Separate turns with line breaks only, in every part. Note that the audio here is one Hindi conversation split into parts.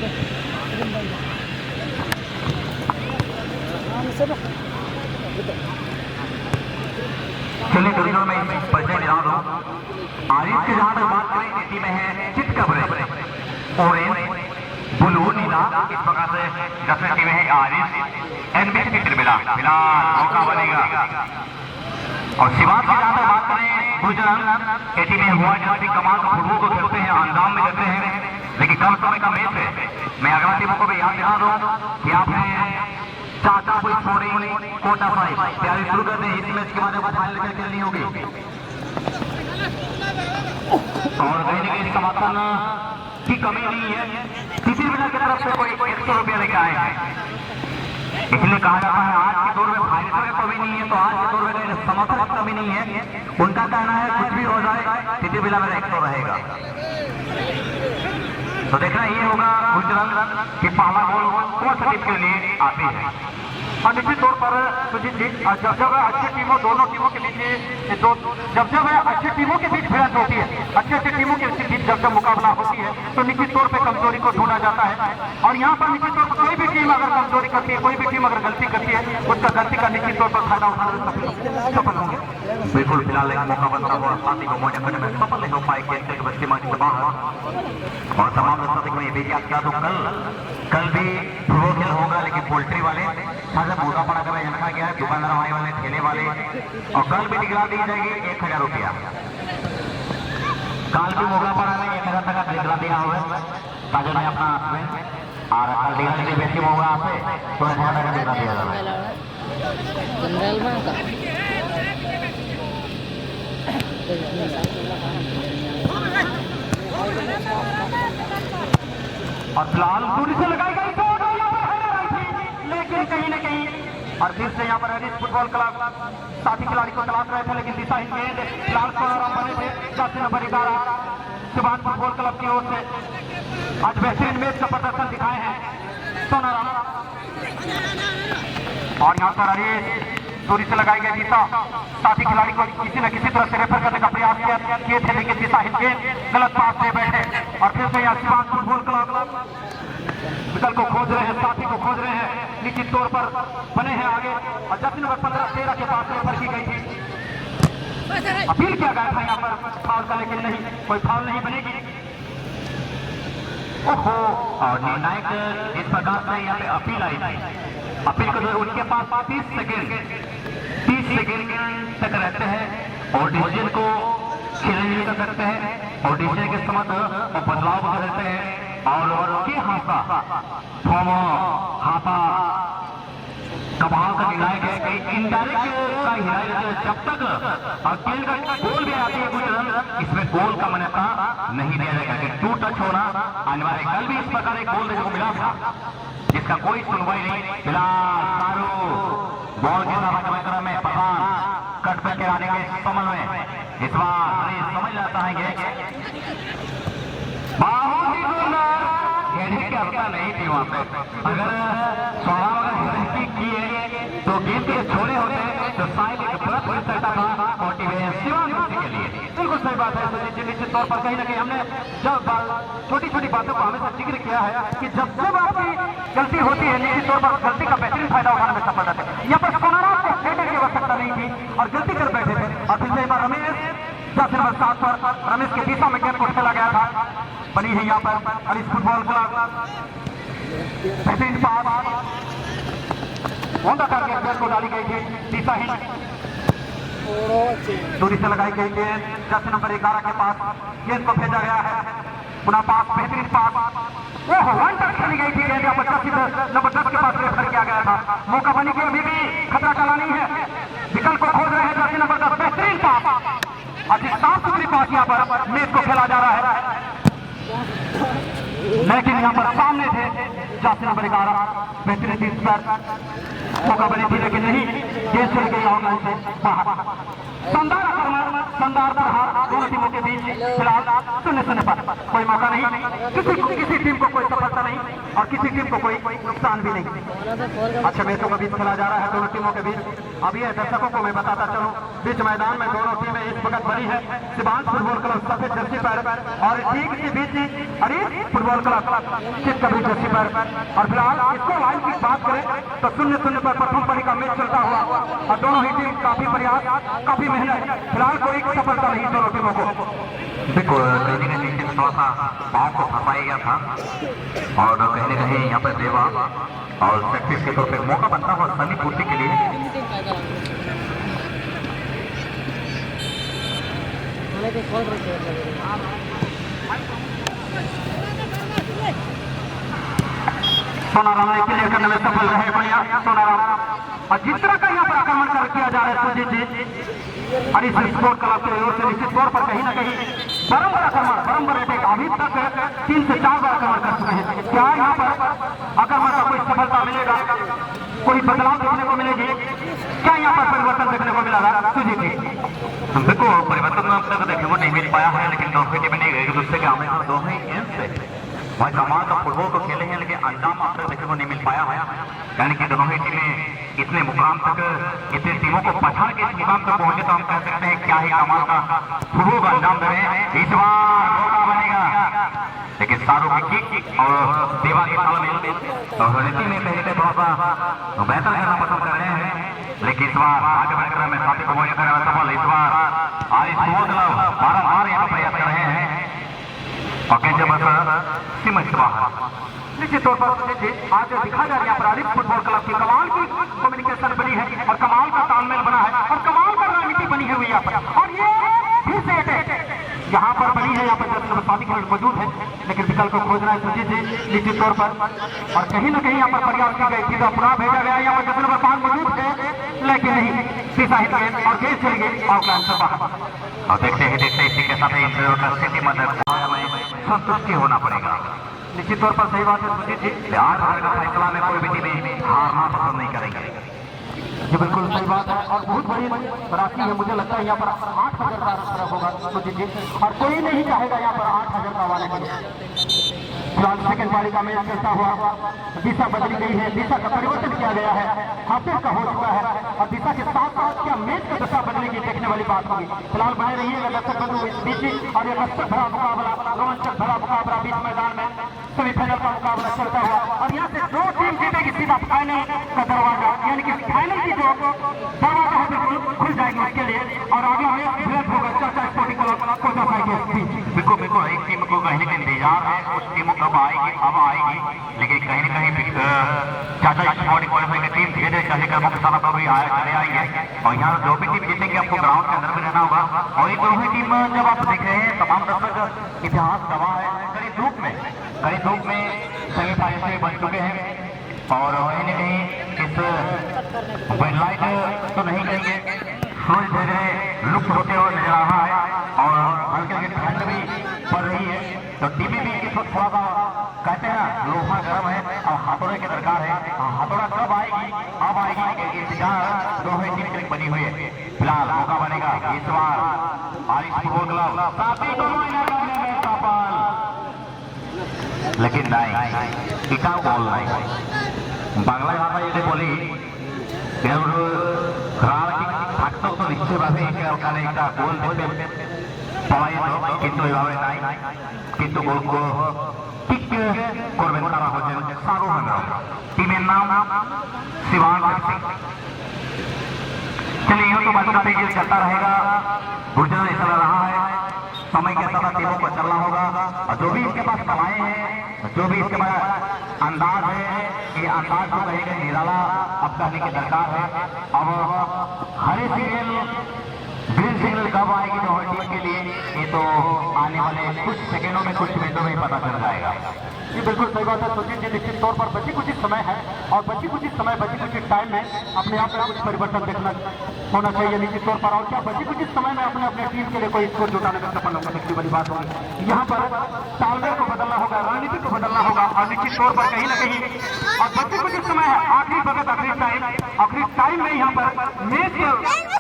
चलिए दुनिया में परिचय दिला दो। आरिफ की जहां तक बात करें नीति में है चित कब्रे ऑरेंज ब्लू नीला, इस प्रकार से 10वें टीम है आरिफ एनबीसी की टीम फिलहाल मौका बनेगा। और शिवाज की जहां तक बात करें गुजरात एटी में हुआ जैसे कमाल का फुटबॉल को खेलते हैं, अंजाम में देते हैं, लेकिन कम समय का मैच है। मैं अगला टीमों को भी याद दिला दूं कि आपने चाचा कोई छोड़ी कोटा फाइव तैयारी शुरू कर दें। इस मैच के बाद आपको फाइनल में खेलनी होगी और कहीं न कहीं समर्थन की कमी नहीं है। किसी भी की तरफ से कोई 100 रुपया लेके आए हैं, इसलिए कहा जाता है आज के दौर में फाइनेंसर की कमी नहीं है, तो आज के दौर में समर्थन की कमी नहीं है। उनका कहना है कुछ भी हो जाए किसी बिला में 100 रहेगा। तो देखना ये होगा गुजरात कि पहला गोल कौन सा टीम के लिए आती है।
और निश्चित तौर पर सुजीत जी जब अच्छी टीमों दोनों टीमों के बीच जब अच्छी टीमों के बीच भिड़ंत होती है, अच्छी टीमों के बीच जब मुकाबला होती है तो निश्चित तौर पर कमजोरी को ढूंढा जाता है। और यहाँ पर निश्चित तौर पर कोई भी टीम अगर कमजोरी करती है, कोई भी टीम अगर गलती करती है, उसका गलती का निश्चित तौर पर फायदा उठाने में सफल होंगे।
बिल्कुल फिलहाल एक मौका बनता हुआ साथी को मौजा करने में सफल नहीं हो पाए खेलते के बच्चे मैच के बाहर। और तमाम दर्शकों को ये भी याद किया तो कल भी फुटबॉल खेल होगा, लेकिन पोल्ट्री वाले खासा मोटा पड़ा कर रखा गया है, दुकानदार वाले ठेले वाले, और कल भी निगरान दी जाएगी 1000 रुपया। कल भी मौका पड़ा में 1000 तक का निगरान दिया हुआ है ताकि मैं अपना और कल निगरान के बेसी होगा आपसे तो 1000 तक का निगरान दिया जाएगा।
और फिलहाल दूरी से लगाई गई चोट लेकिन कहीं न कहीं और फिर से यहाँ पर हरीश फुटबॉल क्लब साथी खिलाड़ी को तलाश रहे थे, लेकिन दिशाहीन गेंद फिलहाल सोनाराम बने थे। 10 नंबर 11 शिवान फुटबॉल क्लब की ओर से आज बेहतरीन मैच का प्रदर्शन दिखाए हैं सोनाराम। और यहाँ पर हरीश दूरी से लगाई गई दिशा साथी खिलाड़ी को किसी न किसी तरह से रेफर करने का प्रयास किए थे, लेकिन दिशाहीन गेंद गलत पास से बैठे। और फिर से यहाँ शिवान फुटबॉल क्लब विकल्प को खोज रहे हैं, साथी को खोज रहे हैं, निश्चित तौर पर बने हैं आगे। और 10 नंबर 15-13 के पास रेफर की गई थी, अपील किया गया था यहाँ पर फाउल का, लेकिन नहीं, कोई फाउल नहीं बनेगी।
ओहो, और निर्णायक इस प्रकार से यहाँ पे अपील आई थी, अपील को उनके पास 30 सेकेंड तक रहते हैं और डिसीजन को खेलने कर सकते हैं और डिसीजन के समझ बदलाव कर सकते हैं। और के हाथा कबाव का निर्णायक है कि इनडायरेक्ट का हिराई जब तक खेल का गोल भी आती है गुजरात, इसमें गोल का मान्यता नहीं दिया जाएगा कि 2 टच होना अनिवार्य। कल भी इस प्रकार एक गोल देखने को मिला था जिसका कोई सुनवाई नहीं। फिलहाल सारू बॉल के साथ में प्रधान कट पे गिराने के समझ में इस बार समझ जाता है कि बहुत ही सुंदर खेलने की आवश्यकता नहीं थी वहां पे। अगर सोना की है तो गेंद के छोड़े होते तो शायद एक बड़ा मिल सकता था मोटिवेशन के लिए।
बिल्कुल सही बात है सुजीत जी, निश्चित तौर पर कहीं ना कहीं हमने जब छोटी छोटी बातों को हमेशा जिक्र किया है कि जब आपकी गलती होती है निश्चित तौर पर गलती का बेहतरीन फायदा उठाने में सफल रहते हैं। यहाँ पर सोनाराम को खेलने की आवश्यकता नहीं थी और गलती कर बैठे थे। और फिर से रमेश 10 नंबर 7 पर रमेश की दिशा में गेंद को खेला गया था, बनी है यहाँ पर हरीश फुटबॉल क्लब बेहतरीन पास होंडा करके गेंद को डाली गई थी, दिशाहीन दूरी से लगाई गई गेंद 10 नंबर 11 के पास गेंद को भेजा गया है, पुनः पास बेहतरीन पास ओहो वन टच खेली गई थी गेंद, यहाँ पर 10 नंबर 10 के पास रेफर किया गया था। मौका बनी कि अभी भी खतरा टला नहीं है, विकल्प को खोज रहे हैं 10 नंबर 10 बेहतरीन पास और साफ सुथरी पास यहाँ पर मैच को खेला जा रहा है, लेकिन यहाँ पर सामने थे 10 नंबर 11 बेहतरीन टीम पर मौका बनी थी, लेकिन नहीं गेंद चल गई ऑनलाइन से बाहर। शानदार आक्रमण, शानदार प्रहार दोनों टीमों के बीच फिलहाल 0-0 पर कोई मौका नहीं, किसी टीम को कोई सफलता नहीं। और किसी टीम को कोई नुकसान भी नहीं। अच्छे मैचों के बीच खेला जा रहा है दोनों टीमों के बीच। अब ये दर्शकों को मैं बताता चलूं, बीच मैदान में दोनों टीमें इस वक्त बनी है। शिवांश फुटबॉल क्लब सफेद जर्सी पर और ठीक इसी बीच हरीश फुटबॉल क्लब चित कबरी जर्सी पर। और फिलहाल इसको लाइन की बात करें तो 0-0 पर प्रथम पारी का मैच चलता हुआ और दोनों ही टीम काफी प्रयास, काफी मेहनत, फिलहाल कोई सफलता नहीं दोनों टीमों को।
देखो कहीं न कहीं थोड़ा सा पाँव को फंसाया गया था और कहीं न कहीं यहाँ पर देवा और प्रैक्टिस के तौर पे मौका बनता हुआ सनी पूर्ति के लिए।
सोनाराम ने क्लियर करने में सफल रहे। बढ़िया सोनाराम। और जिस तरह का यहाँ पर आक्रमण कर किया जा रहा है सुजीत जी हरीश स्पोर्ट क्लब की ओर से निश्चित तौर पर कहीं ना कहीं बराबर आक्रमण, बराबर अटैक अभी तक 3 से 4 बार आक्रमण कर चुके हैं। क्या यहाँ पर आक्रमण का कोई सफलता मिलेगा, कोई बदलाव देखने को मिलेगी, क्या यहाँ पर परिवर्तन देखने को मिलेगा सुजीत जी?
देखो परिवर्तन अब तक देखने को नहीं मिल पाया है, लेकिन दोनों टीमें एक दूसरे के आमने सामने दोनों ही एंड से वह कमाल का फुटबॉल को खेले हैं, लेकिन अंजाम अब तक देखने को नहीं मिल पाया है। यानी कि दोनों ही टीमें इतने मुकाम तक, इतने टीमों को पछाड़ के इस मुकाम तक पहुंचे तो हम कह सकते हैं क्या ही कमाल का फुटबॉल का अंजाम दे रहे हैं। इस बार मौका बनेगा, लेकिन शाहरुख की किक और देवा के तालमेल और रणनीति में पहले से थोड़ा सा बेहतर करना पसंद कर रहे हैं, लेकिन इस बार आगे बढ़कर हमें साथी को मौजूद करने वाला सफल। इस बार आज बारम्बार यहाँ प्रयास कर रहे हैं और कैसे बस सीमा से बाहर।
निश्चित तौर पर आज दिखा जा रहा है हरीश फुटबॉल क्लब की कमाल की कम्युनिकेशन बनी है और कमाल का तालमेल बना है और कमाल का रणनीति बनी हुई है यहाँ पर। और ये फिर से अटैक यहाँ पर बनी है, यहाँ पर 10 नंबर साथी खिलाड़ी मौजूद है, लेकिन विकल्प को खोजना है सुजीत जी निश्चित तौर पर। और कहीं ना कहीं यहाँ पर प्रयास की गई थी, पुनः भेजा गया, यहाँ पर 10 नंबर 5 मौजूद है, लेकिन नहीं सीधा हिट गए और गेंद चली गई आउटलाइन से बाहर।
और देखते ही इसी के साथ स्थिति मदद हमें संतुष्टि होना पड़ेगा।
निश्चित तौर पर सही बात है सुजीत जी।
8 ओवर का फैसला में कोई भी टीमें हारना पसंद नहीं करेंगे।
ये बिल्कुल सही बात है और बहुत बड़ी राशि है। मुझे लगता है यहाँ पर 8,000 का होगा सुजीत जी, और कोई नहीं चाहेगा यहाँ पर 8,000 का वाले के लिए। फिलहाल सेकंड पारी का मैच चलता हुआ दिशा बदली गई है, दिशा का परिवर्तन किया गया है, हासिल का हो चुका है और दिशा के साथ साथ क्या मैच का दिशा बदलेगी देखने वाली बात होगी। फिलहाल बने रहिएगा दर्शक बंधु इस बीच और एक रसद भरा मुकाबला, रोमांचक भरा मुकाबला बीच मैदान में सेमीफाइनल का मुकाबला चलता हुआ और यहाँ से 2 टीम जीतेगी सीधा फाइनल का दरवाजा, यानी कि फाइनल की जो दरवाजा है बिल्कुल खुल जाएगी उसके लिए। और अगला मैच भिड़ंत होगा चाचा स्पोर्टिंग क्लब कोटा साई के बीच।
बिल्कुल बिल्कुल एक टीम को कहीं ना कहीं इंतजार है, कुछ टीमों कब आएगी अब आएगी, लेकिन कहीं ना कहीं चाचा स्पोर्टिंग क्वालिफाई की टीम धीरे धीरे चलने का मुख्य स्थान पर भी चले आई है। और यहाँ जो भी टीम जीतेंगे आपको ग्राउंड के अंदर में रहना होगा। और ये दोनों ही टीम जब आप देख रहे हैं तमाम दर्शक इतिहास गवाह है, कड़ी धूप में सेमीफाइनल से बन चुके हैं और कहीं ना कहीं इस लाइट तो नहीं कहेंगे, सूरज धीरे लुप्त होते हुए नजर आ रहा है और हल्के हल्के ठंड भी पड़ रही है। तो टीवी भी इस वक्त थोड़ा सा कहते हैं ना लोहा गर्म है और हाथोड़ा की दरकार है। हाथोड़ा कब आएगी, अब आएगी, इंतजार दोनों ही टीम बनी हुई है। फिलहाल मौका बनेगा इस बार हरीश फुटबॉल क्लब काफी दोनों इलाकों में सफल, लेकिन नहीं टिकाऊ बॉल नहीं। बांग्ला भाषा ये बोली থাকতো তো নিশ্চয়ভাবে ওখানে একটা গোল দেখতে পাওয়া যেত, কিন্তু এভাবে নাই। কিন্তু গোল ঠিক করবেন তারা হচ্ছেন সারু হেমব্রম, टीमेর नाम शिवांश सिंह। चलिए यूं तो बातों तेजी से चलता रहेगा, गुर्जर चल रहा है, समय के साथ टीमों को चलना होगा और जो भी इसके पास कमाए हैं, जो भी इसके पास अंदाज है, ये अंदाज को कहेगा निराला अब कहने की दरकार है। अब हरे सिग्नल ग्रीन सिग्नल कब आएगी दोनों टीम के लिए ये तो आने वाले कुछ सेकेंडों में, कुछ मिनटों में पता चल जाएगा।
ये बिल्कुल सही बात है सुजीत जी। निश्चित तौर पर बची कुछ समय है और बची कुछ समय, बची कुछ टाइम में अपने आप में कुछ परिवर्तन देखना होना चाहिए निश्चित तौर पर। और क्या बची कुछ समय में अपने अपने टीम के लिए कोई स्कोर जुटाने में सफल होगा देखने वाली बात होगी। यहाँ पर तालमेल को बदलना होगा, रणनीति को बदलना होगा और निश्चित तौर पर कहीं ना कहीं और बची कुछ समय है, आखिरी वक्त आखिरी टाइम में यहाँ पर मैच के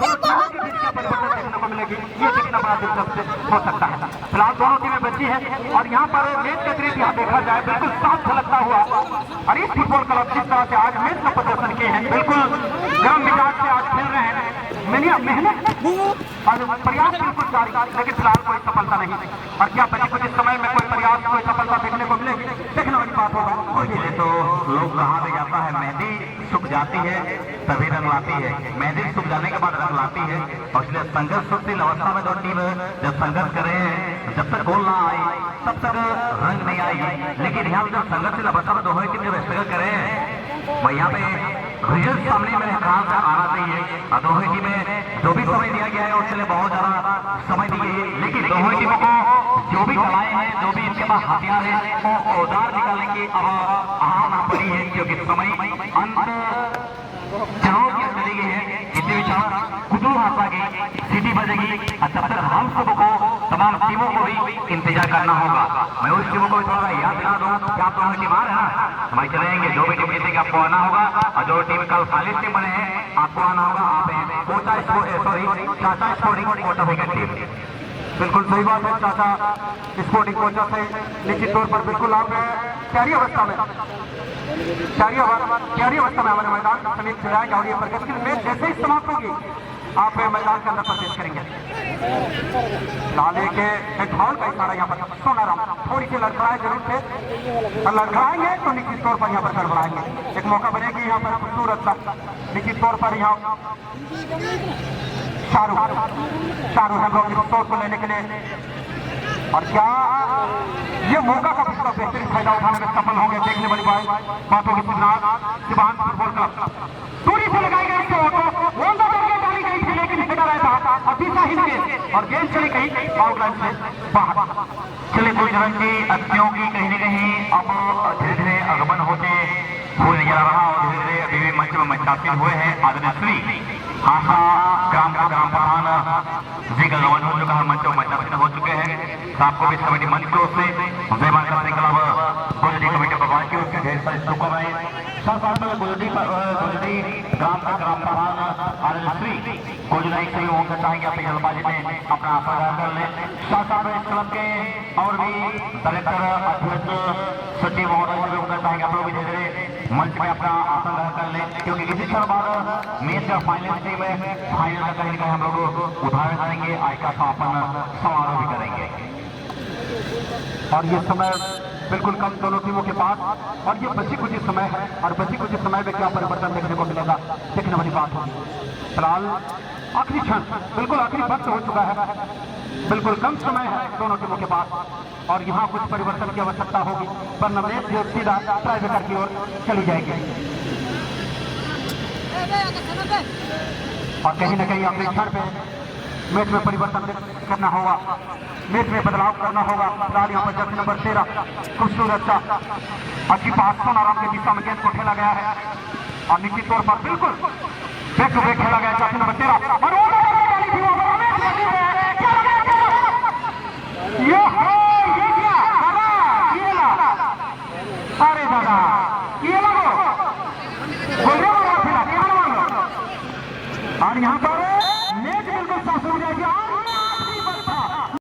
दोनों टीमों के बीच का परिवर्तन देखने को मिलेगी। ये देखना बड़ा दिलचस्प हो सकता है। फिलहाल दोनों टीमें बची है। और यहाँ पर मैच का दृश्य यहाँ देखा जाए बिल्कुल साफ झलकता हुआ। और इस फुटबॉल क्लब जिस तरह से आज मैच का प्रदर्शन किए हैं, बिल्कुल गर्म मिजाज से आज खेल रहे हैं। मेहनत और प्रयास बिल्कुल जारी, लेकिन फिलहाल कोई सफलता नहीं। और क्या बची कुछ इस समय में कोई प्रयास, कोई सफलता देखने को मिलेगी, देखने वाली बात होगा।
ये तो लोग कहा भी जाता है, मेहंदी सूख जाती है तभी रंग लाती है, मेहंदी सूख जाने के बाद रंग लाती है। और इसलिए संघर्षशील अवस्था में जो टीम जब संघर्ष करे हैं, जब तक गोल ना आई तब तक रंग नहीं आई। लेकिन यहाँ जब संघर्षशील अवस्था में दोनों टीम जब स्ट्रगल करे हैं, वह यहाँ पे रिजल्ट सामने में कहा आना चाहिए। और दोनों टीमें जो भी समय दिया गया है उसके लिए बहुत ज्यादा समय दी गई है, लेकिन दोनों टीमों को जो भी कलाएं हैं, जो भी इनके पास हथियार है, वो औजार निकालने की अब आना पड़ी है, क्योंकि समय अंत चुनाव की चली गई है। इसी विचार कुतुब भाषा की सीटी बजेगी और तब तक हम सबको, तमाम टीमों को भी इंतजार करना होगा। मैं उस टीमों को भी थोड़ा याद दिला दूं कि आप दोनों टीम आ रहे हैं, हमारे चलेंगे। जो भी टीम जीतेगी आपको आना होगा, और जो टीम कल फाइनलिस्ट टीम बने हैं आपको आना होगा। आप हैं चाचा स्पोर्टिंग कोटा विकेट टीम।
बिल्कुल सही बात है, चाचा स्पोर्टिंग कोचा से निश्चित तौर पर बिल्कुल आप तैयारी अवस्था में हमारे मैदान समीप खिलाएंगे। और ये प्रगतिशील मैच जैसे ही समाप्त होगी आप मैदान के अंदर प्रवेश करेंगे। लाले के एक फाउल का इशारा यहाँ पर सोनाराम थोड़ी सी लड़खड़ाए जरूर थे, और लड़खड़ाएंगे तो निश्चित तौर पर यहाँ पर गड़बड़ाएंगे। एक मौका बनेगी यहाँ पर खूबसूरत सा, निश्चित तौर पर यहाँ शाहरुख हम लोग इस शॉट को लेने के लिए। और क्या ये मौका का इसका बेहतरीन फायदा उठाने में सफल होंगे, देखने वाली बात होगी। सिवान फुटबॉल क्लब दूरी से लगाई गई डाली गई थी, लेकिन हेडर आया था और दिशा हिल गई और गेंद चली गई आउटलाइन से बाहर।
चलिए गुजरात की अतिथियों की कहीं न कहीं अब धीरे धीरे आगमन होते हुए नजर आ रहा, और धीरे धीरे अभी भी मंच में मंचासीन हुए हैं। आदरणीय श्री हासा ग्राम प्रधान जी का गमन हो चुका है, मंच में मंचासीन हो चुके हैं। आपको भी कमेटी मंच की ओर से बेमान करने के अलावा गुजरी कमेटी भगवान की ओर से ढेर सारे शुभकामनाएं। साथ में गुजरी ग्राम प्रधान आदरणीय श्री गुजराई सही होना चाहेंगे अपनी जल्दबाजी में अपना आसन कर लें। साथ में इस क्लब के और भी डायरेक्टर, अध्यक्ष, सचिव महोदय होना चाहेंगे आप लोग भी धीरे धीरे मंच में अपना आसन ग्रहण कर लें, क्योंकि किसी क्षण बाद मैच का फाइनल टीम है, फाइनल का कहीं ना कहीं हम लोग उदाहरण करेंगे, आज का समापन समारोह भी करेंगे।
और ये समय बिल्कुल कम दोनों टीमों के पास, और ये बची कुछ समय है, और बची कुछ समय में क्या परिवर्तन देखने को मिलेगा, देखने वाली बात होगी। फिलहाल आखिरी क्षण, बिल्कुल आखिरी वक्त हो चुका है, बिल्कुल कम समय है दोनों टीमों के पास, और यहाँ कुछ परिवर्तन की आवश्यकता होगी, वरना मैच जो सीधा टाई ब्रेकर की ओर चली जाएगी। और कहीं ना कहीं आखिरी क्षण पे मैच में परिवर्तन करना होगा, मैच में बदलाव करना होगा। फिलहाल यहाँ पर जर्सी नंबर 13 खूबसूरत सा अच्छी पास सोनाराम के दिशा में गेंद को खेला गया है, और निश्चित तौर पर बिल्कुल बैक टू बैक खेला गया जर्सी नंबर 13। अरे दादा ये लगो और यहाँ पर